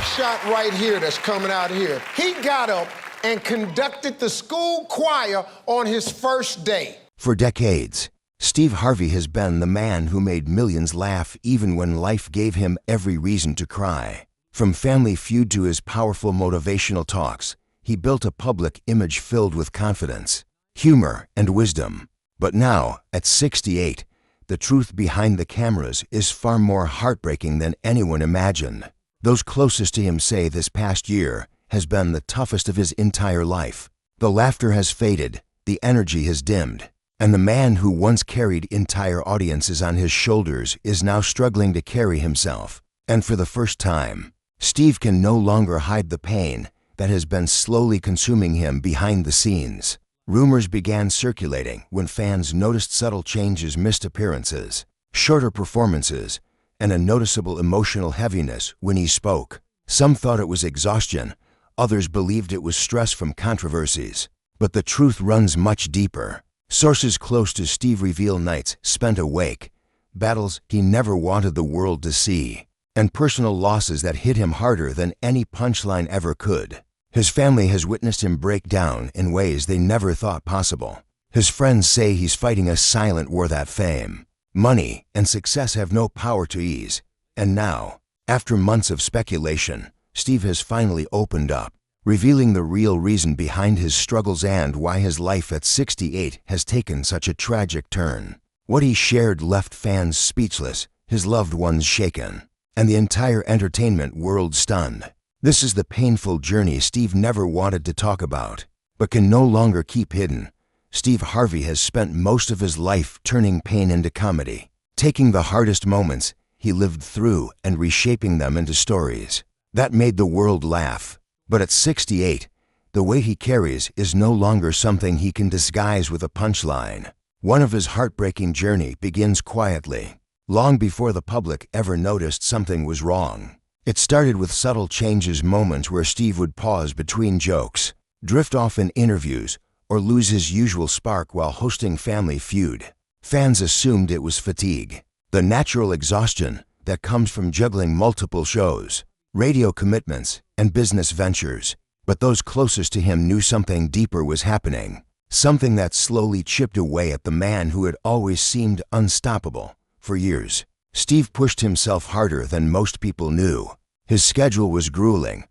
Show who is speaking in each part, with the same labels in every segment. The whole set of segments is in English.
Speaker 1: shot right here that's coming out here. He got up and conducted the school choir on his first day.
Speaker 2: For decades, Steve Harvey has been the man who made millions laugh even when life gave him every reason to cry. From Family Feud to his powerful motivational talks, he built a public image filled with confidence, humor, and wisdom. But now, at 68, the truth behind the cameras is far more heartbreaking than anyone imagined. Those closest to him say this past year has been the toughest of his entire life. The laughter has faded, the energy has dimmed, and the man who once carried entire audiences on his shoulders is now struggling to carry himself. And for the first time, Steve can no longer hide the pain that has been slowly consuming him behind the scenes. Rumors began circulating when fans noticed subtle changes, missed appearances, shorter performances, and a noticeable emotional heaviness when he spoke. Some thought it was exhaustion, others believed it was stress from controversies. But the truth runs much deeper. Sources close to Steve reveal nights spent awake, battles he never wanted the world to see, and personal losses that hit him harder than any punchline ever could. His family has witnessed him break down in ways they never thought possible. His friends say he's fighting a silent war that fame, money, and success have no power to ease. And now, after months of speculation, Steve has finally opened up, revealing the real reason behind his struggles and why his life at 68 has taken such a tragic turn. What he shared left fans speechless, his loved ones shaken, and the entire entertainment world stunned. This is the painful journey Steve never wanted to talk about, but can no longer keep hidden. Steve Harvey has spent most of his life turning pain into comedy, taking the hardest moments he lived through and reshaping them into stories that made the world laugh. But at 68, the weight he carries is no longer something he can disguise with a punchline. One of his heartbreaking journey begins quietly, long before the public ever noticed something was wrong. It started with subtle changes, moments where Steve would pause between jokes, drift off in interviews, or lose his usual spark while hosting Family Feud. Fans assumed it was fatigue, the natural exhaustion that comes from juggling multiple shows, radio commitments, and business ventures. But those closest to him knew something deeper was happening, something that slowly chipped away at the man who had always seemed unstoppable. For years, Steve pushed himself harder than most people knew. His schedule was grueling,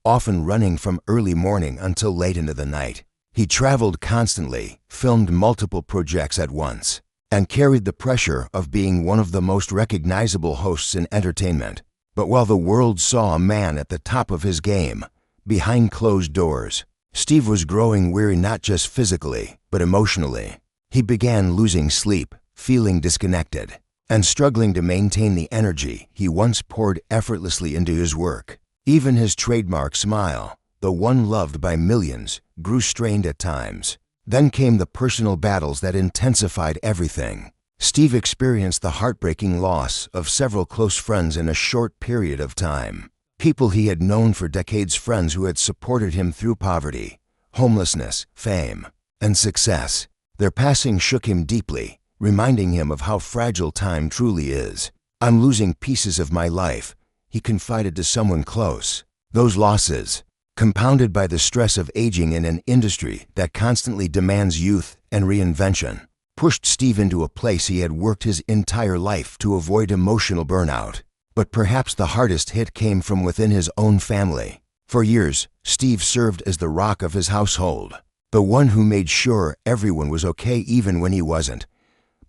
Speaker 2: often running from early morning until late into the night. He traveled constantly, filmed multiple projects at once, and carried the pressure of being one of the most recognizable hosts in entertainment. But while the world saw a man at the top of his game, behind closed doors, Steve was growing weary, not just physically, but emotionally. He began losing sleep, feeling disconnected, and struggling to maintain the energy he once poured effortlessly into his work. Even his trademark smile, the one loved by millions, grew strained at times. Then came the personal battles that intensified everything. Steve experienced the heartbreaking loss of several close friends in a short period of time. People he had known for decades, friends who had supported him through poverty, homelessness, fame, and success. Their passing shook him deeply, reminding him of how fragile time truly is. "I'm losing pieces of my life," he confided to someone close. Those losses, compounded by the stress of aging in an industry that constantly demands youth and reinvention, pushed Steve into a place he had worked his entire life to avoid: emotional burnout. But perhaps the hardest hit came from within his own family. For years, Steve served as the rock of his household, the one who made sure everyone was okay even when he wasn't.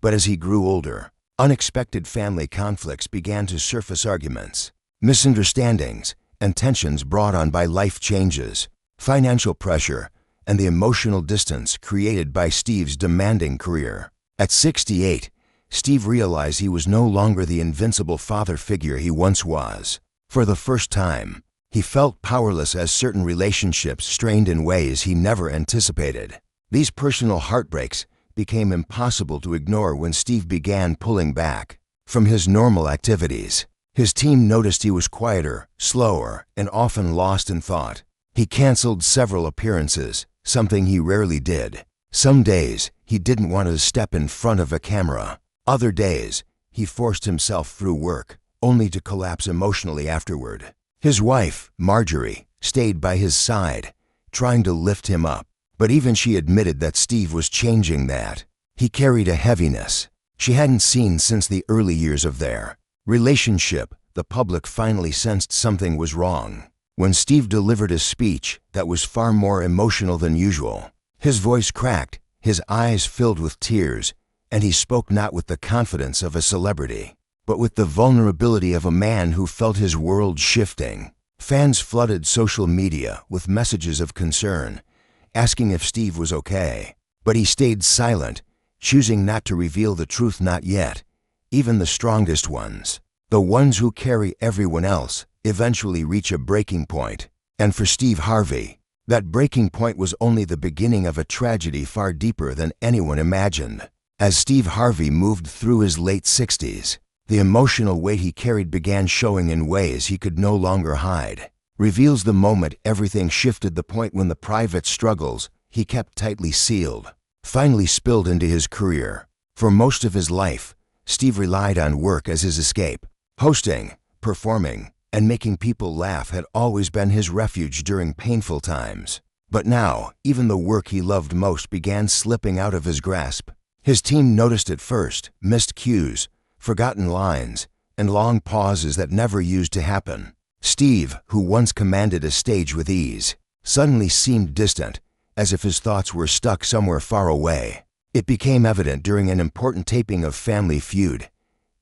Speaker 2: But as he grew older, unexpected family conflicts began to surface: arguments, misunderstandings, and tensions brought on by life changes, financial pressure, and the emotional distance created by Steve's demanding career. At 68, Steve realized he was no longer the invincible father figure he once was. For the first time, he felt powerless as certain relationships strained in ways he never anticipated. These personal heartbreaks became impossible to ignore when Steve began pulling back from his normal activities. His team noticed he was quieter, slower, and often lost in thought. He canceled several appearances, something he rarely did. Some days, he didn't want to step in front of a camera. Other days, he forced himself through work, only to collapse emotionally afterward. His wife, Marjorie, stayed by his side, trying to lift him up. But even she admitted that Steve was changing that. He carried a heaviness she hadn't seen since the early years of their relationship. The public finally sensed something was wrong when Steve delivered a speech that was far more emotional than usual. His voice cracked, his eyes filled with tears, and he spoke not with the confidence of a celebrity, but with the vulnerability of a man who felt his world shifting. Fans flooded social media with messages of concern, asking if Steve was okay. But he stayed silent, choosing not to reveal the truth. Not yet. Even the strongest ones, the ones who carry everyone else, eventually reach a breaking point. And for Steve Harvey, that breaking point was only the beginning of a tragedy far deeper than anyone imagined. As Steve Harvey moved through his late 60s, the emotional weight he carried began showing in ways he could no longer hide. Reveals the moment everything shifted, the point when the private struggles he kept tightly sealed finally spilled into his career. For most of his life, Steve relied on work as his escape. Hosting, performing, and making people laugh had always been his refuge during painful times. But now, even the work he loved most began slipping out of his grasp. His team noticed it first: missed cues, forgotten lines, and long pauses that never used to happen. Steve, who once commanded a stage with ease, suddenly seemed distant, as if his thoughts were stuck somewhere far away. It became evident during an important taping of Family Feud.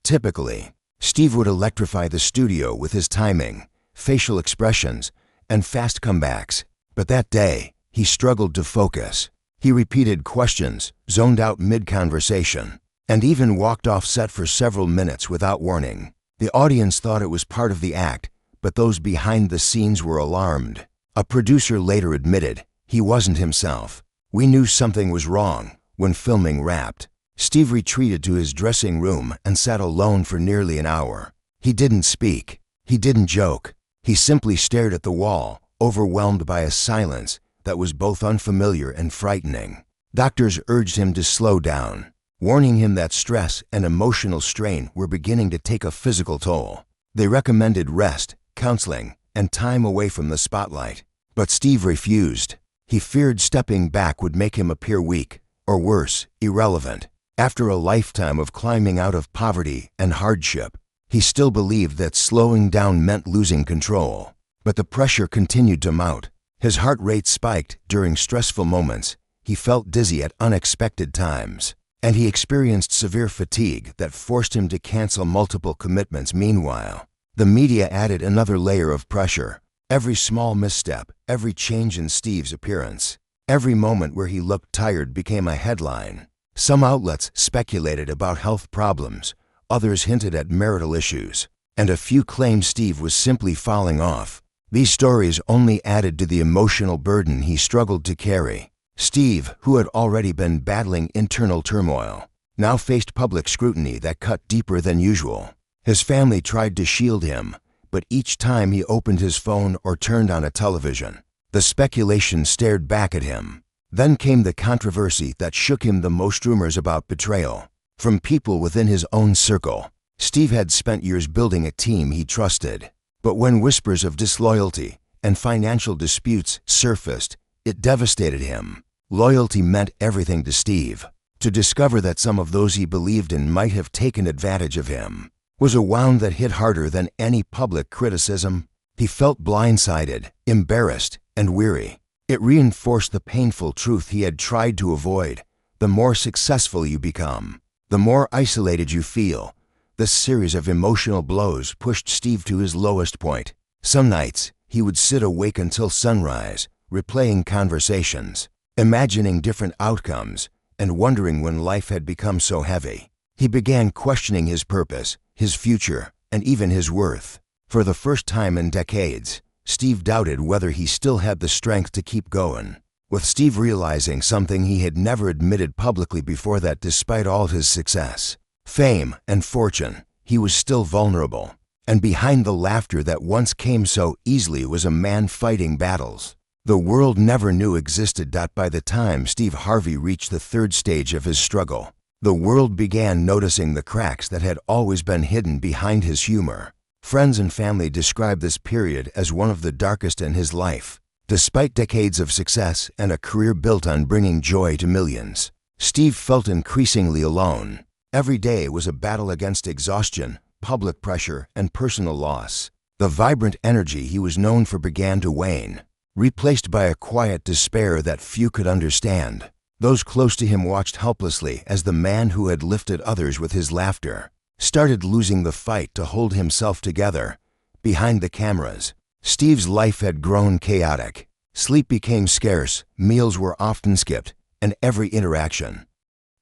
Speaker 2: Typically, Steve would electrify the studio with his timing, facial expressions, and fast comebacks. But that day, he struggled to focus. He repeated questions, zoned out mid-conversation, and even walked off set for several minutes without warning. The audience thought it was part of the act, but those behind the scenes were alarmed. A producer later admitted he wasn't himself. "We knew something was wrong." When filming wrapped, Steve retreated to his dressing room and sat alone for nearly an hour. He didn't speak. He didn't joke. He simply stared at the wall, overwhelmed by a silence that was both unfamiliar and frightening. Doctors urged him to slow down, warning him that stress and emotional strain were beginning to take a physical toll. They recommended rest, counseling, and time away from the spotlight. But Steve refused. He feared stepping back would make him appear weak, or worse, irrelevant. After a lifetime of climbing out of poverty and hardship, he still believed that slowing down meant losing control. But the pressure continued to mount. His heart rate spiked during stressful moments. He felt dizzy at unexpected times, and he experienced severe fatigue that forced him to cancel multiple commitments. Meanwhile, the media added another layer of pressure. Every small misstep, every change in Steve's appearance, every moment where he looked tired became a headline. Some outlets speculated about health problems, others hinted at marital issues, and a few claimed Steve was simply falling off. These stories only added to the emotional burden he struggled to carry. Steve, who had already been battling internal turmoil, now faced public scrutiny that cut deeper than usual. His family tried to shield him, but each time he opened his phone or turned on a television, the speculation stared back at him. Then came the controversy that shook him the most: rumors about betrayal from people within his own circle. Steve had spent years building a team he trusted, but when whispers of disloyalty and financial disputes surfaced, it devastated him. Loyalty meant everything to Steve. To discover that some of those he believed in might have taken advantage of him was a wound that hit harder than any public criticism. He felt blindsided, embarrassed, and weary. It reinforced the painful truth he had tried to avoid. The more successful you become, the more isolated you feel. This series of emotional blows pushed Steve to his lowest point. Some nights, he would sit awake until sunrise, replaying conversations, imagining different outcomes, and wondering when life had become so heavy. He began questioning his purpose, his future, and even his worth. For the first time in decades, Steve doubted whether he still had the strength to keep going. With Steve realizing something he had never admitted publicly before, that despite all his success, fame, and fortune, he was still vulnerable. And behind the laughter that once came so easily was a man fighting battles the world never knew existed. By the time Steve Harvey reached the third stage of his struggle, the world began noticing the cracks that had always been hidden behind his humor. Friends and family describe this period as one of the darkest in his life. Despite decades of success and a career built on bringing joy to millions, Steve felt increasingly alone. Every day was a battle against exhaustion, public pressure, and personal loss. The vibrant energy he was known for began to wane, replaced by a quiet despair that few could understand. Those close to him watched helplessly as the man who had lifted others with his laughter started losing the fight to hold himself together. Behind the cameras, Steve's life had grown chaotic. Sleep became scarce, meals were often skipped, and every interaction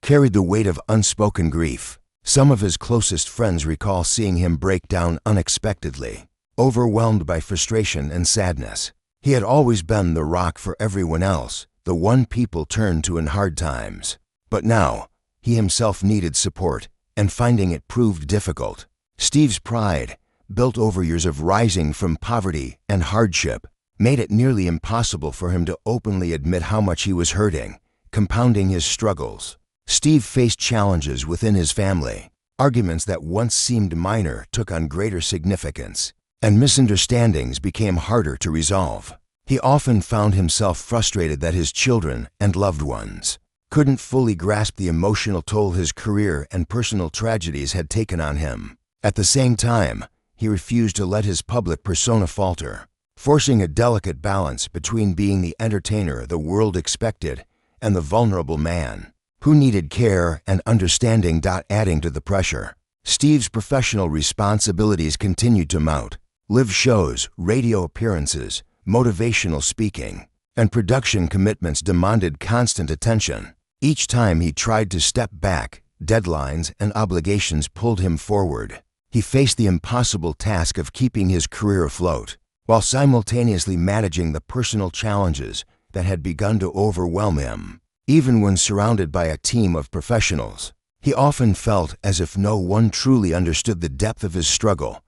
Speaker 2: carried the weight of unspoken grief. Some of his closest friends recall seeing him break down unexpectedly, overwhelmed by frustration and sadness. He had always been the rock for everyone else, the one people turned to in hard times. But now, he himself needed support, and finding it proved difficult. Steve's pride, built over years of rising from poverty and hardship, made it nearly impossible for him to openly admit how much he was hurting, compounding his struggles. Steve faced challenges within his family. Arguments that once seemed minor took on greater significance, and misunderstandings became harder to resolve. He often found himself frustrated that his children and loved ones couldn't fully grasp the emotional toll his career and personal tragedies had taken on him. At the same time, he refused to let his public persona falter, forcing a delicate balance between being the entertainer the world expected and the vulnerable man who needed care and understanding. Adding to the pressure, Steve's professional responsibilities continued to mount. Live shows, radio appearances, motivational speaking, and production commitments demanded constant attention. Each time he tried to step back, deadlines and obligations pulled him forward. He faced the impossible task of keeping his career afloat, while simultaneously managing the personal challenges that had begun to overwhelm him. Even when surrounded by a team of professionals, he often felt as if no one truly understood the depth of his struggle.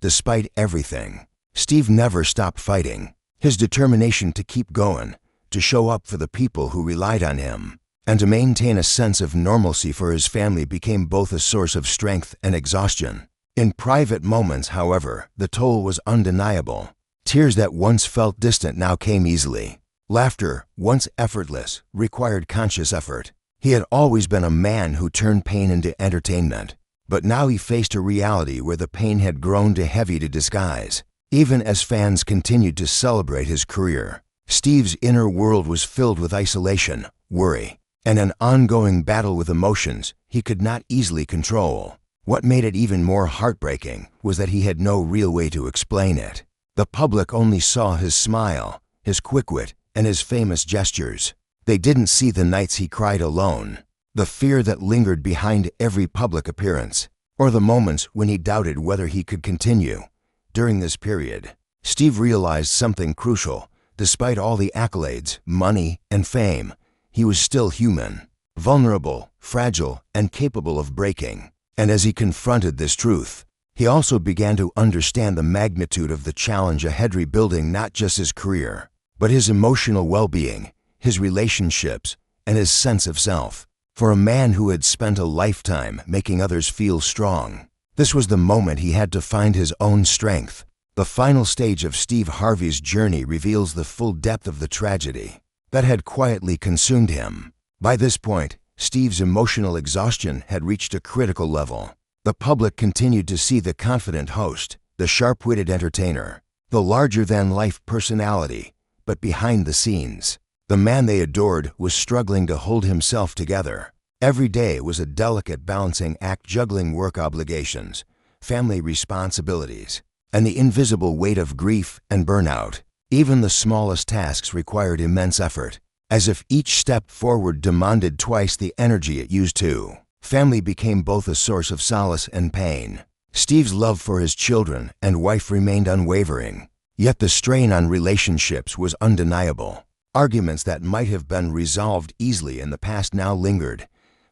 Speaker 2: Despite everything, Steve never stopped fighting. His determination to keep going, to show up for the people who relied on him, and to maintain a sense of normalcy for his family became both a source of strength and exhaustion. In private moments, however, the toll was undeniable. Tears that once felt distant now came easily. Laughter, once effortless, required conscious effort. He had always been a man who turned pain into entertainment, but now he faced a reality where the pain had grown too heavy to disguise. Even as fans continued to celebrate his career, Steve's inner world was filled with isolation, worry, and an ongoing battle with emotions he could not easily control. What made it even more heartbreaking was that he had no real way to explain it. The public only saw his smile, his quick wit, and his famous gestures. They didn't see the nights he cried alone, the fear that lingered behind every public appearance, or the moments when he doubted whether he could continue. During this period, Steve realized something crucial. Despite all the accolades, money, and fame, he was still human, vulnerable, fragile, and capable of breaking. And as he confronted this truth, he also began to understand the magnitude of the challenge ahead, rebuilding not just his career, but his emotional well-being, his relationships, and his sense of self. For a man who had spent a lifetime making others feel strong, this was the moment he had to find his own strength. The final stage of Steve Harvey's journey reveals the full depth of the tragedy that had quietly consumed him. By this point, Steve's emotional exhaustion had reached a critical level. The public continued to see the confident host, the sharp-witted entertainer, the larger-than-life personality, but behind the scenes, the man they adored was struggling to hold himself together. Every day was a delicate balancing act, juggling work obligations, family responsibilities, and the invisible weight of grief and burnout. Even the smallest tasks required immense effort, as if each step forward demanded twice the energy it used to. Family became both a source of solace and pain. Steve's love for his children and wife remained unwavering, yet the strain on relationships was undeniable. Arguments that might have been resolved easily in the past now lingered,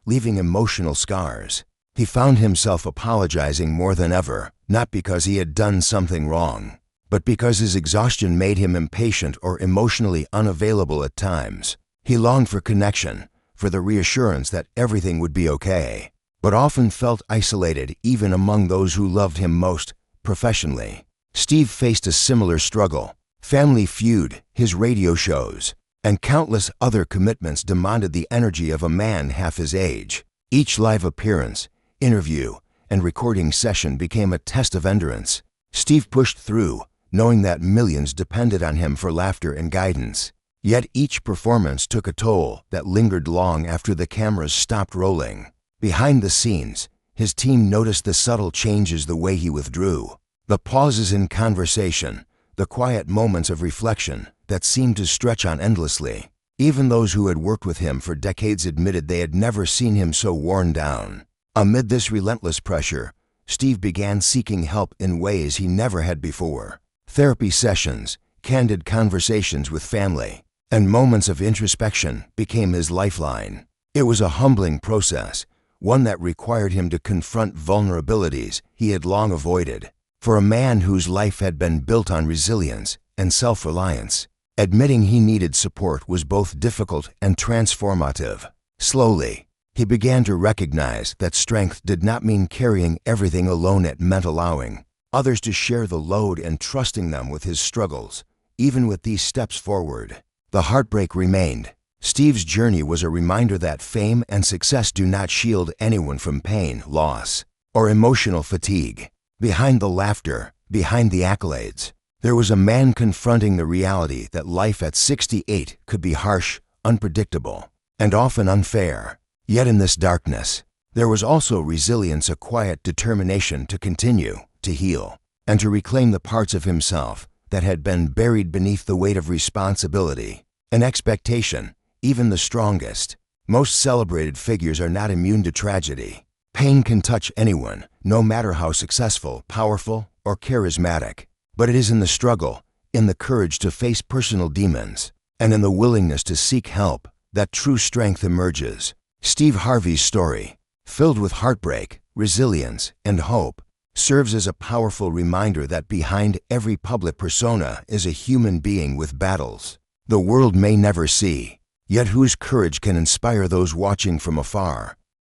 Speaker 2: leaving emotional scars. He found himself apologizing more than ever, not because he had done something wrong, but because his exhaustion made him impatient or emotionally unavailable at times. He longed for connection, for the reassurance that everything would be okay, but often felt isolated even among those who loved him most. professionally. Steve faced a similar struggle. Family Feud, his radio shows, and countless other commitments demanded the energy of a man half his age. Each live appearance, interview, and recording session became a test of endurance. Steve pushed through, knowing that millions depended on him for laughter and guidance. Yet each performance took a toll that lingered long after the cameras stopped rolling. Behind the scenes, his team noticed the subtle changes the way he withdrew. The pauses in conversation, the quiet moments of reflection that seemed to stretch on endlessly. Even those who had worked with him for decades admitted they had never seen him so worn down. Amid this relentless pressure, Steve began seeking help in ways he never had before. Therapy sessions, candid conversations with family, and moments of introspection became his lifeline. It was a humbling process, one that required him to confront vulnerabilities he had long avoided. For a man whose life had been built on resilience and self-reliance, admitting he needed support was both difficult and transformative. Slowly, he began to recognize that strength did not mean carrying everything alone. It meant allowing others to share the load and trusting them with his struggles. Even with these steps forward, the heartbreak remained. Steve's journey was a reminder that fame and success do not shield anyone from pain, loss, or emotional fatigue. Behind the laughter, behind the accolades, there was a man confronting the reality that life at 68 could be harsh, unpredictable, and often unfair. Yet in this darkness, there was also resilience, a quiet determination to continue, to heal, and to reclaim the parts of himself that had been buried beneath the weight of responsibility and expectation. Even the strongest, most celebrated figures are not immune to tragedy. Pain can touch anyone, no matter how successful, powerful, or charismatic. But it is in the struggle, in the courage to face personal demons, and in the willingness to seek help that true strength emerges. Steve Harvey's story, filled with heartbreak, resilience, and hope, serves as a powerful reminder that behind every public persona is a human being with battles the world may never see, yet whose courage can inspire those watching from afar.